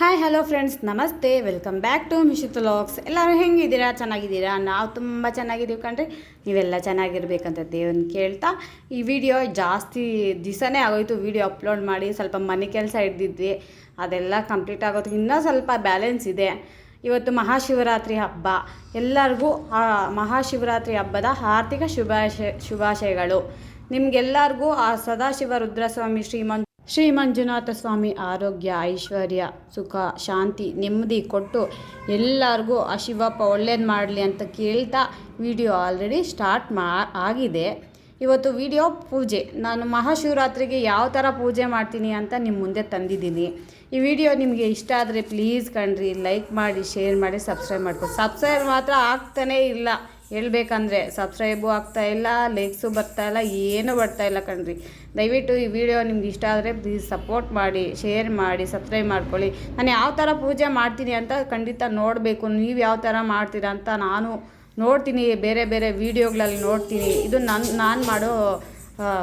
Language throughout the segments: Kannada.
ಹಾಯ್ ಹಲೋ ಫ್ರೆಂಡ್ಸ್, ನಮಸ್ತೆ. Welcome back to Mishith vlogs. ಎಲ್ಲರೂ ಹೆಂಗಿದ್ದೀರಾ? ಚೆನ್ನಾಗಿದ್ದೀರಾ? ನಾವು ತುಂಬ ಚೆನ್ನಾಗಿದ್ದೀವಿ ಕಣ್ರಿ. ನೀವೆಲ್ಲ ಚೆನ್ನಾಗಿರ್ಬೇಕಂತ ದೇವ್ರನ್ನ ಕೇಳ್ತಾ ಈ ವಿಡಿಯೋ ಜಾಸ್ತಿ ದಿವಸನೇ ಆಗೋಯ್ತು ವಿಡಿಯೋ ಅಪ್ಲೋಡ್ ಮಾಡಿ. ಸ್ವಲ್ಪ ಮನೆ ಕೆಲಸ ಹಿಡ್ದಿದ್ವಿ, ಅದೆಲ್ಲ ಕಂಪ್ಲೀಟ್ ಆಗೋದು ಇನ್ನೂ ಸ್ವಲ್ಪ ಬ್ಯಾಲೆನ್ಸ್ ಇದೆ. ಇವತ್ತು ಮಹಾಶಿವರಾತ್ರಿ ಹಬ್ಬ. ಎಲ್ಲರಿಗೂ ಮಹಾಶಿವರಾತ್ರಿ ಹಬ್ಬದ ಆರ್ಥಿಕ ಶುಭಾಶಯಗಳು. ನಿಮಗೆಲ್ಲರಿಗೂ ಆ ಸದಾಶಿವ ರುದ್ರಸ್ವಾಮಿ ಶ್ರೀ ಮಂಜುನಾಥ ಸ್ವಾಮಿ ಆರೋಗ್ಯ, ಐಶ್ವರ್ಯ, ಸುಖ, ಶಾಂತಿ, ನೆಮ್ಮದಿ ಕೊಟ್ಟು ಎಲ್ಲರಿಗೂ ಆ ಶಿವಪ್ಪ ಒಳ್ಳೇದು ಮಾಡಲಿ ಅಂತ ಕೇಳ್ತಾ ವಿಡಿಯೋ ಆಲ್ರೆಡಿ ಸ್ಟಾರ್ಟ್ ಆಗಿದೆ. ಇವತ್ತು ವಿಡಿಯೋ ಪೂಜೆ. ನಾನು ಮಹಾಶಿವರಾತ್ರಿಗೆ ಯಾವ ಥರ ಪೂಜೆ ಮಾಡ್ತೀನಿ ಅಂತ ನಿಮ್ಮ ಮುಂದೆ ತಂದಿದ್ದೀನಿ. ಈ ವಿಡಿಯೋ ನಿಮಗೆ ಇಷ್ಟ ಆದರೆ ಪ್ಲೀಸ್ ಕಣ್ರಿ ಲೈಕ್ ಮಾಡಿ, ಶೇರ್ ಮಾಡಿ, ಸಬ್ಸ್ಕ್ರೈಬ್ ಮಾಡ್ಕೊಂಡು. ಸಬ್ಸ್ಕ್ರೈಬ್ ಮಾತ್ರ ಆಗ್ತಾನೇ ಇಲ್ಲ, ಹೇಳ್ಬೇಕಂದ್ರೆ ಸಬ್ಸ್ಕ್ರೈಬು ಆಗ್ತಾಯಿಲ್ಲ, ಲೈಕ್ಸು ಬರ್ತಾಯಿಲ್ಲ, ಏನೂ ಬರ್ತಾಯಿಲ್ಲ ಕಣ್ರಿ. ದಯವಿಟ್ಟು ಈ ವಿಡಿಯೋ ನಿಮ್ಗೆ ಇಷ್ಟ ಆದರೆ ಪ್ಲೀಸ್ ಸಪೋರ್ಟ್ ಮಾಡಿ, ಶೇರ್ ಮಾಡಿ, ಸಬ್ಸ್ಕ್ರೈಬ್ ಮಾಡ್ಕೊಳ್ಳಿ. ನಾನು ಯಾವ ಥರ ಪೂಜೆ ಮಾಡ್ತೀನಿ ಅಂತ ಖಂಡಿತ ನೋಡಬೇಕು. ನೀವು ಯಾವ ಥರ ಮಾಡ್ತೀರಾ ಅಂತ ನಾನು ನೋಡ್ತೀನಿ, ಬೇರೆ ಬೇರೆ ವೀಡಿಯೋಗಳಲ್ಲಿ ನೋಡ್ತೀನಿ. ಇದು ನಾನು ಮಾಡೋ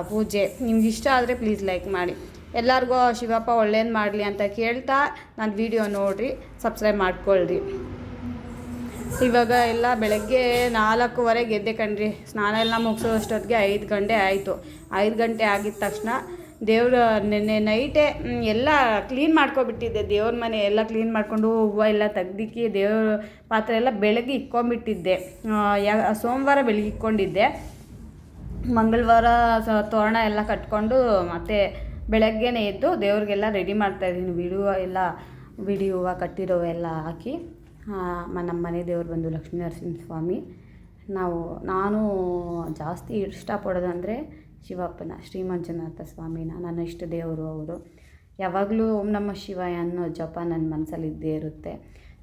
ಪೂಜೆ. ನಿಮ್ಗೆ ಇಷ್ಟ ಆದರೆ ಪ್ಲೀಸ್ ಲೈಕ್ ಮಾಡಿ. ಎಲ್ಲರಿಗೂ ಶಿವಪ್ಪ ಒಳ್ಳೇದು ಮಾಡಲಿ ಅಂತ ಕೇಳ್ತಾ ನಾನು ವಿಡಿಯೋ ನೋಡಿರಿ, ಸಬ್ಸ್ಕ್ರೈಬ್ ಮಾಡ್ಕೊಳ್ರಿ. ಇವಾಗ ಎಲ್ಲ ಬೆಳಗ್ಗೆ 4:15 ಎದ್ದೆ ಕಣ್ರಿ. ಸ್ನಾನ ಎಲ್ಲ ಮುಗಿಸೋಷ್ಟೊತ್ತಿಗೆ 5 ಗಂಟೆ ಆಯಿತು. 5 ಗಂಟೆ ಆಗಿದ ತಕ್ಷಣ ದೇವ್ರ ನೆನ್ನೆ ನೈಟೇ ಎಲ್ಲ ಕ್ಲೀನ್ ಮಾಡ್ಕೊಬಿಟ್ಟಿದ್ದೆ. ದೇವ್ರ ಮನೆ ಎಲ್ಲ ಕ್ಲೀನ್ ಮಾಡಿಕೊಂಡು ಹೂವು ಎಲ್ಲ ತೆಗ್ದಿಕ್ಕಿ ದೇವ್ರ ಪಾತ್ರೆ ಎಲ್ಲ ಬೆಳಗ್ಗೆ ಇಕ್ಕೊಂಬಿಟ್ಟಿದ್ದೆ. ಸೋಮವಾರ ಬೆಳಗ್ಗೆ ಇಕ್ಕೊಂಡಿದ್ದೆ. ಮಂಗಳವಾರ ತೋರಣ ಎಲ್ಲ ಕಟ್ಕೊಂಡು ಮತ್ತೆ ಬೆಳಗ್ಗೆನೇ ಎದ್ದು ದೇವ್ರಿಗೆಲ್ಲ ರೆಡಿ ಮಾಡ್ತಾಯಿದ್ದೀನಿ. ಬಿಡಿ ಹೂವು ಕಟ್ಟಿರೋ ಎಲ್ಲ ಹಾಕಿ ನಮ್ಮ ಮನೆ ದೇವ್ರು ಬಂದು ಲಕ್ಷ್ಮೀ ನರಸಿಂಹ ಸ್ವಾಮಿ. ನಾನು ಜಾಸ್ತಿ ಇಷ್ಟಪಡೋದು ಅಂದರೆ ಶಿವಪ್ಪನ, ಶ್ರೀ ಮಂಜುನಾಥ ಸ್ವಾಮಿನ. ನನ್ನ ಇಷ್ಟ ದೇವರು ಅವರು. ಯಾವಾಗಲೂ ಓಂ ನಮಃ ಶಿವಾಯ ಅನ್ನೋ ಜಪ ನನ್ನ ಮನಸ್ಸಲ್ಲಿ ಇದ್ದೇ ಇರುತ್ತೆ.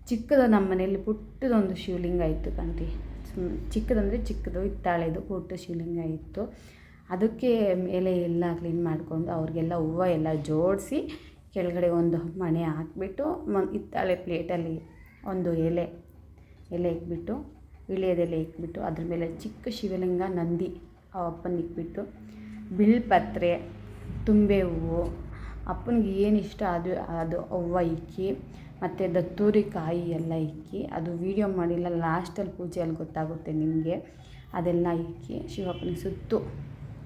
ಚಿಕ್ಕದು ನಮ್ಮ ಮನೇಲಿ ಪುಟ್ಟದೊಂದು ಶಿವಲಿಂಗ ಇತ್ತು ಕಣ್ರಿ. ಚಿಕ್ಕದಂದರೆ ಚಿಕ್ಕದು ಹಿತ್ತಾಳೆದು ಪುಟ್ಟ ಶಿವಲಿಂಗ ಇತ್ತು. ಅದಕ್ಕೆ ಮೇಲೆ ಎಲ್ಲ ಕ್ಲೀನ್ ಮಾಡಿಕೊಂಡು ಅವ್ರಿಗೆಲ್ಲ ಹೂವು ಎಲ್ಲ ಜೋಡಿಸಿ ಕೆಳಗಡೆ ಒಂದು ಮಣೆ ಹಾಕಿಬಿಟ್ಟು ಹಿತ್ತಾಳೆ ಪ್ಲೇಟಲ್ಲಿ ಒಂದು ಎಲೆ ಇಕ್ಬಿಟ್ಟು, ವಿಳ್ಯದೆಲೆ ಇಕ್ಬಿಟ್ಟು ಅದ್ರ ಮೇಲೆ ಚಿಕ್ಕ ಶಿವಲಿಂಗ ನಂದಿ ಆ ಅಪ್ಪನಿಗೆ ಇಕ್ಬಿಟ್ಟು ಬಿಲ್ಪತ್ರೆ, ತುಂಬೆ ಹೂವು, ಅಪ್ಪನಿಗೆ ಏನು ಇಷ್ಟ ಅದು ಹೂವು ಇಕ್ಕಿ ಮತ್ತು ದತ್ತೂರಿ ಕಾಯಿ ಎಲ್ಲ ಇಕ್ಕಿ, ಅದು ವೀಡಿಯೋ ಮಾಡಿಲ್ಲ, ಲಾಸ್ಟಲ್ಲಿ ಪೂಜೆಯಲ್ಲಿ ಗೊತ್ತಾಗುತ್ತೆ ನಿಮಗೆ. ಅದೆಲ್ಲ ಇಕ್ಕಿ ಶಿವಪ್ಪನಿಗೆ ಸುತ್ತು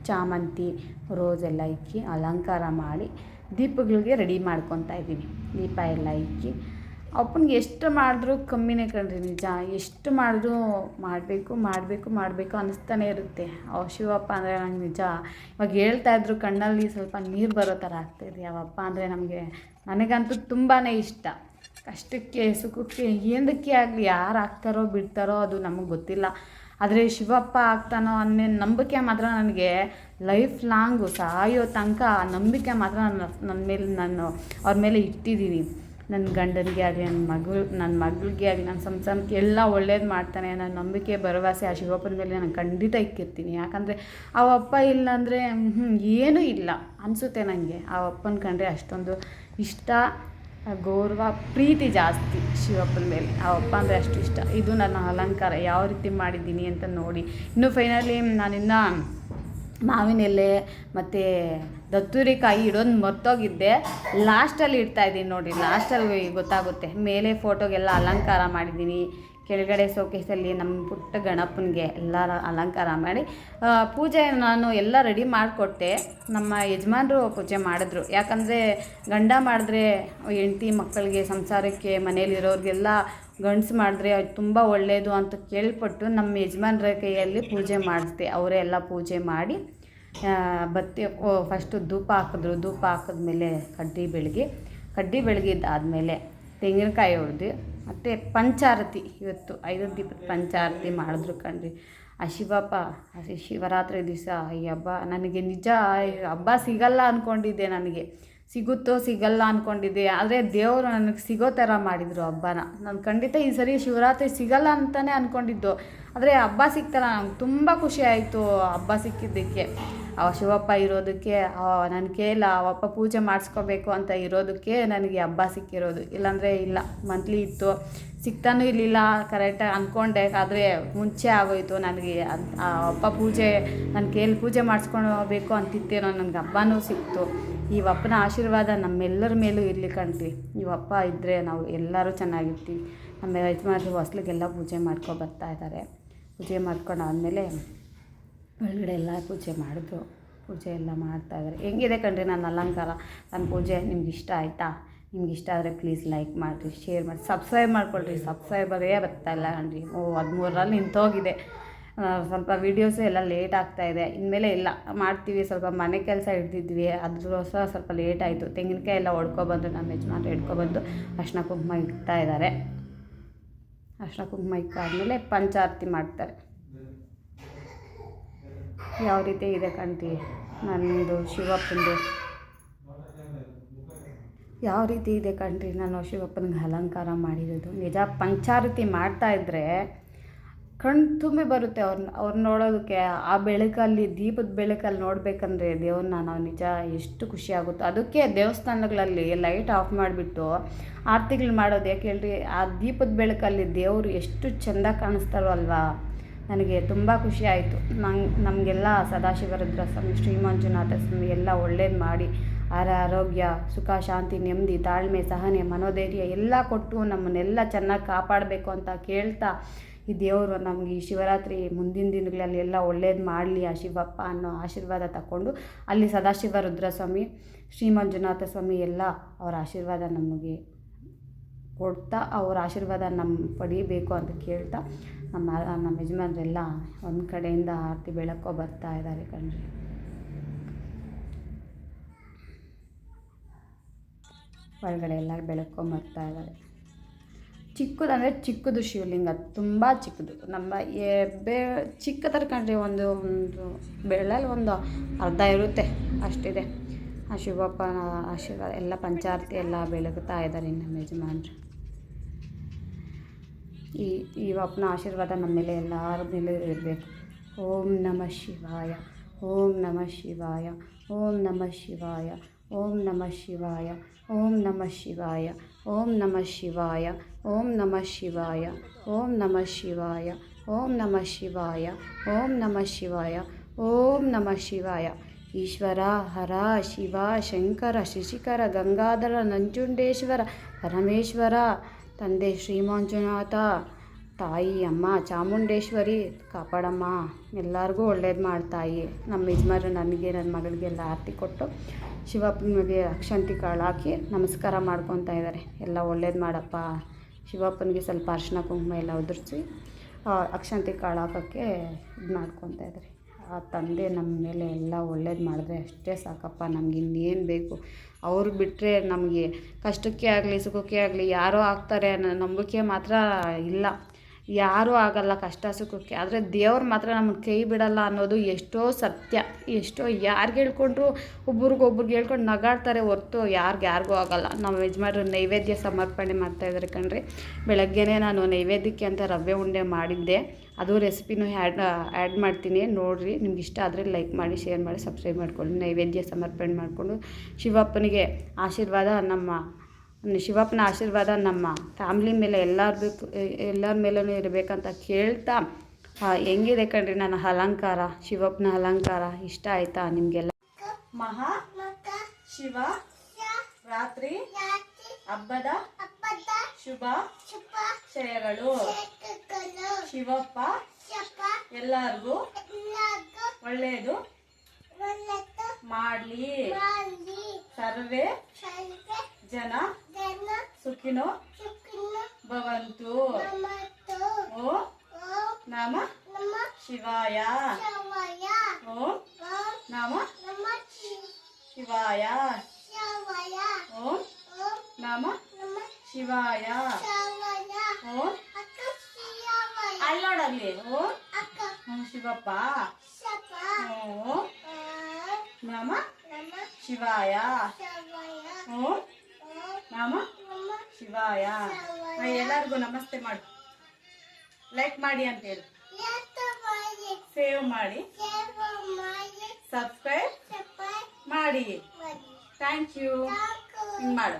ಚಾಮಂತಿ, ರೋಸ್ ಎಲ್ಲ ಇಕ್ಕಿ ಅಲಂಕಾರ ಮಾಡಿ ದೀಪಗಳಿಗೆ ರೆಡಿ ಮಾಡ್ಕೊತಾ ಇದ್ದೀವಿ. ದೀಪ ಎಲ್ಲ ಇಕ್ಕಿ ಅಪ್ಪನಿಗೆ ಎಷ್ಟು ಮಾಡಿದ್ರೂ ಕಮ್ಮಿನೇ ಕಣ್ರಿ. ನಿಜ, ಎಷ್ಟು ಮಾಡಿದ್ರೂ ಮಾಡಬೇಕು ಅನ್ನಿಸ್ತಾನೆ ಇರುತ್ತೆ. ಶಿವಪ್ಪ ಅಂದರೆ ನಂಗೆ ನಿಜ ಇವಾಗ ಹೇಳ್ತಾಯಿದ್ರು ಕಣ್ಣಲ್ಲಿ ಸ್ವಲ್ಪ ನೀರು ಬರೋ ಥರ ಆಗ್ತಾಯಿದೆ. ಯಾವಪ್ಪ ಅಂದರೆ ನನಗಂತೂ ತುಂಬಾ ಇಷ್ಟ. ಕಷ್ಟಕ್ಕೆ ಸುಖಕ್ಕೆ ಏನಕ್ಕೆ ಆಗಲಿ ಯಾರು ಆಗ್ತಾರೋ ಬಿಡ್ತಾರೋ ಅದು ನಮಗೆ ಗೊತ್ತಿಲ್ಲ. ಆದರೆ ಶಿವಪ್ಪ ಆಗ್ತಾನೋ ಅನ್ನೋ ನಂಬಿಕೆ ಮಾತ್ರ ನನಗೆ ಲೈಫ್ ಲಾಂಗು ಸಾಯೋ ತನಕ ನಂಬಿಕೆ ಮಾತ್ರ ನಾನು ಅವ್ರ ಮೇಲೆ ಇಟ್ಟಿದ್ದೀನಿ. ನನ್ನ ಗಂಡನಿಗೆ ಆಗಲಿ, ನನ್ನ ಮಗಳಿಗೆ ಆಗಲಿ, ನನ್ನ ಸಂಸಾರಕ್ಕೆ ಎಲ್ಲ ಒಳ್ಳೇದು ಮಾಡ್ತಾನೆ. ನನ್ನ ನಂಬಿಕೆ ಭರವಸೆ ಆ ಶಿವಪ್ಪನ ಮೇಲೆ ನಾನು ಖಂಡಿತ ಇಕ್ಕಿರ್ತೀನಿ. ಯಾಕಂದರೆ ಆ ಅಪ್ಪ ಇಲ್ಲ ಅಂದರೆ ಏನೂ ಇಲ್ಲ ಅನಿಸುತ್ತೆ ನನಗೆ. ಆ ಅಪ್ಪನ ಕಂಡ್ರೆ ಅಷ್ಟೊಂದು ಇಷ್ಟ, ಗೌರವ, ಪ್ರೀತಿ ಜಾಸ್ತಿ ಶಿವಪ್ಪನ ಮೇಲೆ. ಆ ಅಪ್ಪ ಅಂದರೆ ಅಷ್ಟು ಇಷ್ಟ. ಇದು ನನ್ನ ಅಲಂಕಾರ ಯಾವ ರೀತಿ ಮಾಡಿದ್ದೀನಿ ಅಂತ ನೋಡಿ. ಇನ್ನು ಫೈನಲಿ ನಾನಿನ್ನು ಮಾವಿನ ಎಲೆ ಮತ್ತು ದತ್ತೂರಿ ಕಾಯಿ ಇಡೋದು ಮರ್ತೋಗಿದ್ದೆ. ಲಾಸ್ಟಲ್ಲಿ ಇಡ್ತಾಯಿದ್ದೀನಿ ನೋಡಿ. ಲಾಸ್ಟಲ್ಲಿ ಗೊತ್ತಾಗುತ್ತೆ. ಮೇಲೆ ಫೋಟೋಗೆಲ್ಲ ಅಲಂಕಾರ ಮಾಡಿದ್ದೀನಿ. ಕೆಳಗಡೆ ಸೋಕೇಸಲ್ಲಿ ನಮ್ಮ ಪುಟ್ಟ ಗಣಪನಿಗೆ ಎಲ್ಲರ ಅಲಂಕಾರ ಮಾಡಿ ಪೂಜೆ ನಾನು ಎಲ್ಲ ರೆಡಿ ಮಾಡಿಕೊಟ್ಟೆ. ನಮ್ಮ ಯಜಮಾನರು ಪೂಜೆ ಮಾಡಿದ್ರು. ಯಾಕಂದರೆ ಗಂಡ ಮಾಡಿದ್ರೆ ಹೆಂಡತಿ ಮಕ್ಕಳಿಗೆ, ಸಂಸಾರಕ್ಕೆ, ಮನೇಲಿರೋರಿಗೆಲ್ಲ ಗಂಡಸು ಮಾಡಿದ್ರೆ ಅದು ತುಂಬ ಒಳ್ಳೆಯದು ಅಂತ ಕೇಳ್ಪಟ್ಟು ನಮ್ಮ ಯಜಮಾನ್ರ ಕೈಯಲ್ಲಿ ಪೂಜೆ ಮಾಡಿಸ್ದೆ. ಅವರೇ ಎಲ್ಲ ಪೂಜೆ ಮಾಡಿ ಬತ್ತಿ ಫಸ್ಟು ಧೂಪ ಹಾಕಿದ್ರು. ಧೂಪ ಹಾಕಿದ್ಮೇಲೆ ಕಡ್ಡಿ ಬೆಳಗಿದ್ದಾದಮೇಲೆ ತೆಂಗಿನಕಾಯಿ ಹೊಡೆದು ಮತ್ತು ಪಂಚಾರತಿ, ಇವತ್ತು 5 ದೀಪದ ಪಂಚಾರತಿ ಮಾಡಿದ್ರು ಕಣ್ರಿ. ಆ ಶಿವಪ್ಪ ಶಿವರಾತ್ರಿ ದಿವಸ ಈ ಹಬ್ಬ ನನಗೆ ನಿಜ ಹಬ್ಬ ಸಿಗಲ್ಲ ಅಂದ್ಕೊಂಡಿದ್ದೆ. ನನಗೆ ಸಿಗುತ್ತೋ ಸಿಗಲ್ಲ ಅಂದ್ಕೊಂಡಿದ್ದೆ. ಆದರೆ ದೇವರು ನನಗೆ ಸಿಗೋ ಥರ ಮಾಡಿದರು ಹಬ್ಬನ. ನಾನು ಖಂಡಿತ ಈ ಸರಿ ಶಿವರಾತ್ರಿ ಸಿಗಲ್ಲ ಅಂತಲೇ ಅಂದ್ಕೊಂಡಿದ್ದು. ಆದರೆ ಹಬ್ಬ ಸಿಕ್ತಲ್ಲ, ನಂಗೆ ತುಂಬ ಖುಷಿ ಆಯಿತು ಹಬ್ಬ ಸಿಕ್ಕಿದ್ದಕ್ಕೆ. ಆ ಶಿವಪ್ಪ ಇರೋದಕ್ಕೆ, ನನ್ನ ಕೈಯಲ್ಲಿ ಆ ಅಪ್ಪ ಪೂಜೆ ಮಾಡಿಸ್ಕೋಬೇಕು ಅಂತ ಇರೋದಕ್ಕೆ ನನಗೆ ಹಬ್ಬ ಸಿಕ್ಕಿರೋದು. ಇಲ್ಲಾಂದರೆ ಇಲ್ಲ, ಮಂತ್ಲಿ ಇತ್ತು, ಸಿಗ್ತಾನೂ ಇರಲಿಲ್ಲ ಕರೆಕ್ಟಾಗಿ ಅಂದ್ಕೊಂಡೆ. ಆದರೆ ಮುಂಚೆ ಆಗೋಯಿತು ನನಗೆ. ಆ ಅಪ್ಪ ಪೂಜೆ ನನ್ನ ಕೈಯಲ್ಲಿ ಪೂಜೆ ಮಾಡಿಸ್ಕೊಂಡು ಹೋಗಬೇಕು ಅಂತಿತ್ತೇನೋ. ನನಗೆ ಹಬ್ಬನೂ ಸಿಕ್ತು. ಈ ಅಪ್ಪನ ಆಶೀರ್ವಾದ ನಮ್ಮೆಲ್ಲರ ಮೇಲೂ ಇರಲಿ ಕಣ್ರಿ. ಈ ಅಪ್ಪ ಇದ್ದರೆ ನಾವು ಎಲ್ಲರೂ ಚೆನ್ನಾಗಿರ್ತೀವಿ. ನಮ್ಮ ಯಜಮಾನರು ಹೊಸ್ಲಿಗೆಲ್ಲ ಪೂಜೆ ಬರ್ತಾ ಇದ್ದಾರೆ. ಪೂಜೆ ಮಾಡ್ಕೊಂಡು ಆದಮೇಲೆ ಒಳಗಡೆ ಎಲ್ಲ ಪೂಜೆ ಮಾಡಿದ್ರು. ಪೂಜೆ ಎಲ್ಲ ಮಾಡ್ತಾಯಿದ್ದಾರೆ. ಹೆಂಗಿದೆ ಕಣ್ರಿ ನನ್ನ ಅಲಂಕಾರ, ನನ್ನ ಪೂಜೆ ನಿಮ್ಗೆ ಇಷ್ಟ ಆಯಿತಾ? ನಿಮ್ಗೆ ಇಷ್ಟ ಆದರೆ ಪ್ಲೀಸ್ ಲೈಕ್ ಮಾಡಿರಿ, ಶೇರ್ ಮಾಡಿ, ಸಬ್ಸ್ಕ್ರೈಬ್ ಮಾಡ್ಕೊಳ್ರಿ. ಸಬ್ಸ್ಕ್ರೈಬರೇ ಬರ್ತಾಯಿಲ್ಲ ಕಣ್ರಿ. 13ರಲ್ಲಿ ನಿಂತೋಗಿದೆ. ಸ್ವಲ್ಪ ವೀಡಿಯೋಸು ಎಲ್ಲ ಲೇಟ್ ಆಗ್ತಾಯಿದೆ. ಇನ್ಮೇಲೆ ಇಲ್ಲ ಮಾಡ್ತೀವಿ. ಸ್ವಲ್ಪ ಮನೆ ಕೆಲಸ ಹಿಡ್ದಿದ್ವಿ, ಅದ್ರೋಸ್ಕರ ಸ್ವಲ್ಪ ಲೇಟ್ ಆಯಿತು. ತೆಂಗಿನಕಾಯಿ ಎಲ್ಲ ಹೊಡ್ಕೊಬಂದು ನಮ್ಮ ಯಜಮಾನ್ರು ಹಿಡ್ಕೊಬಂದು ಅರ್ಶಿನ ಕುಂಕುಮ ಇಡ್ತಾ ಇದ್ದಾರೆ. ಅರ್ಶಿನ ಕುಂಕುಮ ಇಕ್ಕಾದ್ಮೇಲೆ ಪಂಚಾರತಿ ಮಾಡ್ತಾರೆ. ಯಾವ ರೀತಿ ಇದೆ ಕಣ್ರಿ ನನ್ನದು ಶಿವಪ್ಪಂದು, ಯಾವ ರೀತಿ ಇದೆ ಕಣ್ರಿ ನಾನು ಶಿವಪ್ಪನಿಗೆ ಅಲಂಕಾರ ಮಾಡಿರೋದು. ನಿಜ ಪಂಚಾರತಿ ಮಾಡ್ತಾಯಿದ್ರೆ ಕಣ್ಣು ತುಂಬಿ ಬರುತ್ತೆ ಅವ್ರು ನೋಡೋದಕ್ಕೆ. ಆ ಬೆಳಕಲ್ಲಿ, ದೀಪದ ಬೆಳಕಲ್ಲಿ ನೋಡಬೇಕಂದ್ರೆ ದೇವ್ರನ್ನ ನಾವು ನಿಜ ಎಷ್ಟು ಖುಷಿಯಾಗುತ್ತೋ. ಅದಕ್ಕೆ ದೇವಸ್ಥಾನಗಳಲ್ಲಿ ಲೈಟ್ ಆಫ್ ಮಾಡಿಬಿಟ್ಟು ಆರತಿಗಳು ಮಾಡೋದು ಯಾಕೆ ಹೇಳ್ರಿ? ಆ ದೀಪದ ಬೆಳಕಲ್ಲಿ ದೇವರು ಎಷ್ಟು ಚೆಂದ ಕಾಣಿಸ್ತಾರೋ ಅಲ್ವಾ. ನನಗೆ ತುಂಬ ಖುಷಿ ಆಯಿತು. ನಮಗೆಲ್ಲ ಸದಾಶಿವರುದ್ರ ಸ್ವಾಮಿ, ಶ್ರೀ ಮಂಜುನಾಥ ಸ್ವಾಮಿ ಎಲ್ಲ ಒಳ್ಳೇದು ಮಾಡಿ ಆರೋಗ್ಯ, ಸುಖ, ಶಾಂತಿ, ನೆಮ್ಮದಿ, ತಾಳ್ಮೆ, ಸಹನೆ, ಮನೋಧೈರ್ಯ ಎಲ್ಲ ಕೊಟ್ಟು ನಮ್ಮನ್ನೆಲ್ಲ ಚೆನ್ನಾಗಿ ಕಾಪಾಡಬೇಕು ಅಂತ ಕೇಳ್ತಾ, ಈ ದೇವರು ನಮಗೆ ಈ ಶಿವರಾತ್ರಿ ಮುಂದಿನ ದಿನಗಳಲ್ಲಿ ಎಲ್ಲ ಒಳ್ಳೇದು ಮಾಡಲಿ ಆ ಶಿವಪ್ಪ ಅನ್ನೋ ಆಶೀರ್ವಾದ ತಗೊಂಡು ಅಲ್ಲಿ ಸದಾಶಿವ ರುದ್ರಸ್ವಾಮಿ, ಶ್ರೀ ಮಂಜುನಾಥ ಸ್ವಾಮಿ ಎಲ್ಲ ಅವರ ಆಶೀರ್ವಾದ ನಮಗೆ ಕೊಡ್ತಾ, ಅವರ ಆಶೀರ್ವಾದ ಪಡೀಬೇಕು ಅಂತ ಕೇಳ್ತಾ ನಮ್ಮ ಯಜಮಾನ್ರೆಲ್ಲ ಒಂದು ಕಡೆಯಿಂದ ಆರತಿ ಬೆಳಕೋ ಬರ್ತಾ ಇದ್ದಾರೆ ಕಣ್ರಿ. ಒಳಗಡೆ ಎಲ್ಲ ಬೆಳಕೊಂಬರ್ತಾ ಇದ್ದಾರೆ. ಚಿಕ್ಕದಂದರೆ ಚಿಕ್ಕದು ಶಿವಲಿಂಗ, ತುಂಬ ಚಿಕ್ಕದು. ನಮ್ಮ ಚಿಕ್ಕದರ ಕಣ್ರಿ, ಒಂದು ಬೆಳ್ಳಲ್ಲಿ ಒಂದು ಅರ್ಧ ಇರುತ್ತೆ ಅಷ್ಟಿದೆ. ಆ ಶಿವಪ್ಪನ ಆಶೀರ್ವಾದ ಎಲ್ಲ ಪಂಚಾರತಿ ಎಲ್ಲ ಬೆಳಗ್ತಾ ಇದ್ದಾರೆ ನಮ್ಮ ಯಜಮಾನ್ರು. ಈ ಅಪ್ಪನ ಆಶೀರ್ವಾದ ನಮ್ಮ ಮೇಲೆ ಎಲ್ಲರ ಮೇಲೆ ಇರಬೇಕು. ಓಂ ನಮಃ ಶಿವಾಯ, ಓಂ ನಮಃ ಶಿವಾಯ, ಓಂ ನಮಃ ಶಿವಾಯ, ಓಂ ನಮಃ ಶಿವಾಯ, ಓಂ ನಮಃ ಶಿವಾಯ, ಓಂ ನಮಃ ಶಿವಾಯ, ಓಂ ನಮಃ ಶಿವಾಯ, ಓಂ ನಮಃ ಶಿವಾಯ, ಓಂ ನಮಃ ಶಿವಾಯ, ಓಂ ನಮಃ ಶಿವಾಯ, ಓಂ ನಮಃ ಶಿವಾಯ. ಈಶ್ವರ, ಹರ, ಶಿವ, ಶಂಕರ, ಶಶಿಕರ, ಗಂಗಾಧರ, ನಂಜುಂಡೇಶ್ವರ, ಪರಮೇಶ್ವರ, ತಂದೆ ಶ್ರೀ ಮಂಜುನಾಥ, ತಾಯಿ ಅಮ್ಮ ಚಾಮುಂಡೇಶ್ವರಿ ಕಾಪಾಡಮ್ಮ, ಎಲ್ಲರಿಗೂ ಒಳ್ಳೇದು ಮಾಡ್ತಾಯಿ. ನಮ್ಮ ಯಜಮಾನರು ನನಗೆ, ನನ್ನ ಮಗಳಿಗೆಲ್ಲ ಆರತಿ ಕೊಟ್ಟು ಶಿವಪ್ಪನಿಗೆ ಅಕ್ಷಂತಿ ಕಾಳು ಹಾಕಿ ನಮಸ್ಕಾರ ಮಾಡ್ಕೊತಾ ಇದ್ದಾರೆ. ಎಲ್ಲ ಒಳ್ಳೇದು ಮಾಡಪ್ಪ. ಶಿವಪ್ಪನಿಗೆ ಸ್ವಲ್ಪ ಅರ್ಶಿನ ಕುಂಕುಮ ಎಲ್ಲ ಉದುರಿಸಿ ಅಕ್ಷಂತಿ ಕಾಳು ಹಾಕೋಕ್ಕೆ ಇದು ಮಾಡ್ಕೊತಾ ಇದ್ದಾರೆ. ಆ ತಂದೆ ನಮ್ಮ ಮೇಲೆ ಎಲ್ಲ ಒಳ್ಳೇದು ಮಾಡಿದ್ರೆ ಅಷ್ಟೇ ಸಾಕಪ್ಪ. ನಮ್ಗೆ ಇನ್ನೇನು ಬೇಕು? ಅವ್ರು ಬಿಟ್ಟರೆ ನಮಗೆ ಕಷ್ಟಕ್ಕೆ ಆಗಲಿ ಸುಖಕ್ಕೆ ಆಗಲಿ ಯಾರೋ ಆಗ್ತಾರೆ ಅನ್ನೋ ನಂಬಿಕೆ ಮಾತ್ರ ಇಲ್ಲ. ಯಾರೂ ಆಗಲ್ಲ ಕಷ್ಟ ಸುಖಕ್ಕೆ. ಆದರೆ ದೇವ್ರು ಮಾತ್ರ ನಮ್ಮನ್ನು ಕೈ ಬಿಡಲ್ಲ ಅನ್ನೋದು ಎಷ್ಟೋ ಸತ್ಯ. ಎಷ್ಟೋ ಯಾರಿಗೆ ಹೇಳ್ಕೊಂಡ್ರು ಒಬ್ರಿಗೊಬ್ರಿಗೆ ಹೇಳ್ಕೊಂಡು ನಗಾಡ್ತಾರೆ ಹೊರ್ತು ಯಾರಿಗೂ ಆಗಲ್ಲ. ನಮ್ಮ ಯಜಮಾನ್ರು ನೈವೇದ್ಯ ಸಮರ್ಪಣೆ ಮಾಡ್ತಾಯಿದ್ದಾರೆ ಕಣ್ರಿ. ಬೆಳಗ್ಗೆನೇ ನಾನು ನೈವೇದ್ಯಕ್ಕೆ ಅಂತ ರವೆ ಉಂಡೆ ಮಾಡಿದ್ದೆ. ಅದು ರೆಸಿಪಿನೂ ಆ್ಯಡ್ ಮಾಡ್ತೀನಿ, ನೋಡಿರಿ. ನಿಮ್ಗೆ ಇಷ್ಟ ಆದರೆ ಲೈಕ್ ಮಾಡಿ, ಶೇರ್ ಮಾಡಿ, ಸಬ್ಸ್ಕ್ರೈಬ್ ಮಾಡ್ಕೊಳ್ಳಿ. ನೈವೇದ್ಯ ಸಮರ್ಪಣೆ ಮಾಡಿಕೊಂಡು ಶಿವಪ್ಪನಿಗೆ ಆಶೀರ್ವಾದ, ಶಿವಪ್ಪನ ಆಶೀರ್ವಾದ ನಮ್ಮ ಫ್ಯಾಮ್ಲಿ ಮೇಲೆ ಎಲ್ಲರ ಮೇಲೂ ಇರಬೇಕಂತ ಕೇಳ್ತಾ, ಹೆಂಗಿದೆ ಕಣ್ರಿ ನನ್ನ ಅಲಂಕಾರ, ಶಿವಪ್ಪನ ಅಲಂಕಾರ ಇಷ್ಟ ಆಯಿತಾ ನಿಮಗೆಲ್ಲ? ಮಹಾ ಶಿವ ರಾತ್ರಿ ಹಬ್ಬದ ಶುಭಾಶಯಗಳು. ಶಿವಪ್ಪ ಎಲ್ಲರಿಗೂ ಒಳ್ಳೆಯದು ಮಾಡಲಿ. ಸರ್ವೇ ಜನ ಸುಖಿನೋ ಭವಂತು. ಓಂ ನಮಃ ಶಿವಾಯ, ಓಂ ನಮಃ ಶಿವಾಯ, ಓಂ ನಮಃ ಶಿವಾಯ, ಓಂ ಅಲ್ಲೋಡಲ್ಲಿ ಓಂ ಶಿವಪ್ಪ, ಓಂ ನಮಃ ಶಿವಾಯ, ಓಂ ನಮಃ ಶಿವಾಯ. ಎಲ್ಲರಿಗೂ ನಮಸ್ತೆ ಮಾಡು, ಲೈಕ್ ಮಾಡಿ ಅಂತ ಹೇಳಿ, ಸೇವ್ ಮಾಡಿ, ಸಬ್ಸ್ಕ್ರೈಬ್ ಮಾಡಿ. Thank you. ಹಿಂಗೆ ಮಾಡು.